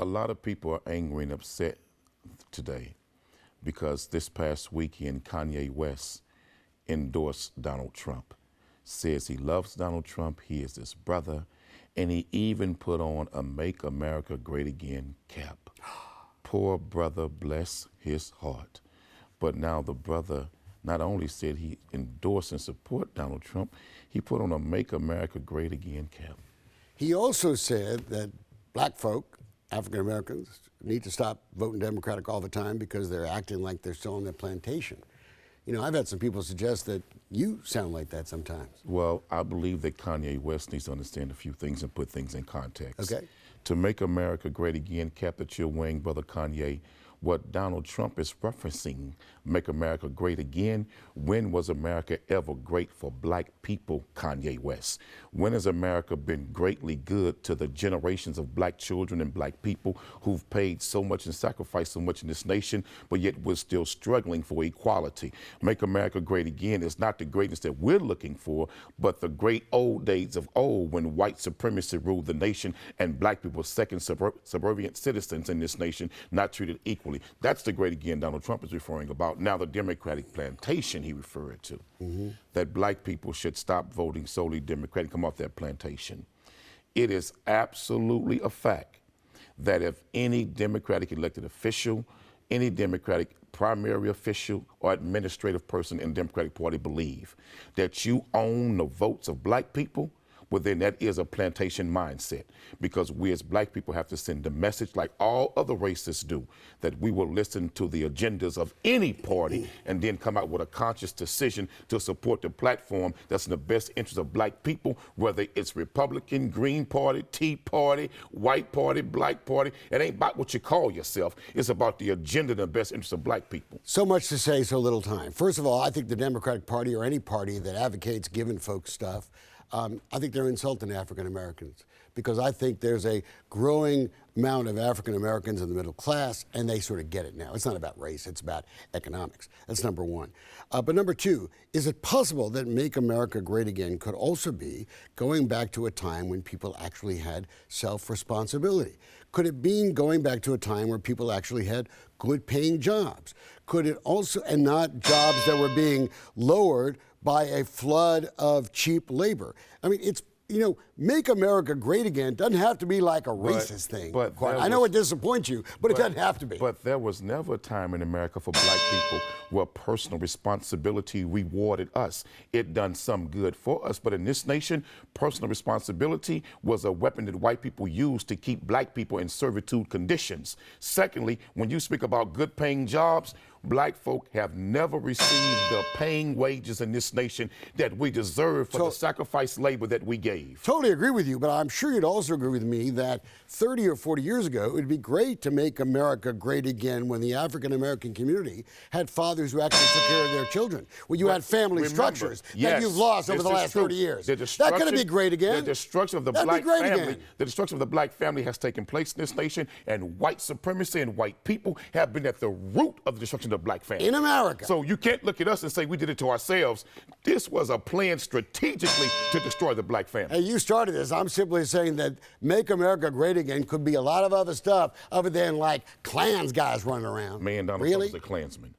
A lot of people are angry and upset today because this past weekend Kanye West endorsed Donald Trump, says he loves Donald Trump, he is his brother, and he even put on a Make America Great Again cap. Poor brother, bless his heart. But now the brother not only said he endorsed and support Donald Trump, he put on a Make America Great Again cap. He also said that black folk, African Americans, need to stop voting Democratic all the time because they're acting like they're still on their plantation. You know, I've had some people suggest that you sound like that sometimes. Well, I believe that Kanye West needs to understand a few things and put things in context. Okay. To Make America Great Again cap that you're wearing, Brother Kanye, what Donald Trump is referencing, Make America Great Again, when was America ever great for black people, Kanye West? When has America been greatly good to the generations of black children and black people who've paid so much and sacrificed so much in this nation, but yet we're still struggling for equality? Make America Great Again is not the greatness that we're looking for, but the great old days of old when white supremacy ruled the nation and black people were second subservient citizens in this nation, not treated equally. That's the great again Donald Trump is referring about. Now the Democratic plantation he referred to, that black people should stop voting solely Democratic, come off that plantation. It is absolutely a fact that if any Democratic elected official, any Democratic primary official or administrative person in the Democratic Party believe that you own the votes of black people, well, then that is a plantation mindset, because we as black people have to send a message like all other racists do, that we will listen to the agendas of any party and then come out with a conscious decision to support the platform that's in the best interest of black people, whether it's Republican, Green Party, Tea Party, White Party, Black Party. It ain't about what you call yourself. It's about the agenda in the best interest of black people. So much to say, so little time. First of all, I think the Democratic Party or any party that advocates giving folks stuff, I think they're insulting African Americans, because I think there's a growing amount of African Americans in the middle class, and they sort of get it now. It's not about race, it's about economics. That's number one. But number two, is it possible that Make America Great Again could also be going back to a time when people actually had self-responsibility? Could it mean going back to a time where people actually had good paying jobs? Could it also, and not jobs that were being lowered by a flood of cheap labor? I mean, it's, you know, Make America Great Again doesn't have to be like a racist thing. But I know it disappoints you, but it doesn't have to be. But there was never a time in America for black people where personal responsibility rewarded us. It done some good for us, but in this nation, personal responsibility was a weapon that white people used to keep black people in servitude conditions. Secondly, when you speak about good paying jobs, black folk have never received the paying wages in this nation that we deserve for the sacrifice labor that we gave. Totally agree with you, but I'm sure you'd also agree with me that 30 or 40 years ago, it would be great to make America great again when the African American community had fathers who actually took care of their children, when you had family structures that you've lost over the last 30 years. That's going to be great again. The destruction of the black family, the destruction of the black family has taken place in this nation, and white supremacy and white people have been at the root of the destruction of the black family. In America. So you can't look at us and say we did it to ourselves. This was a plan strategically to destroy the black family. Hey, you started this. I'm simply saying that Make America Great Again could be a lot of other stuff other than like Klans guys running around. Man, Donald Trump is a Klansman.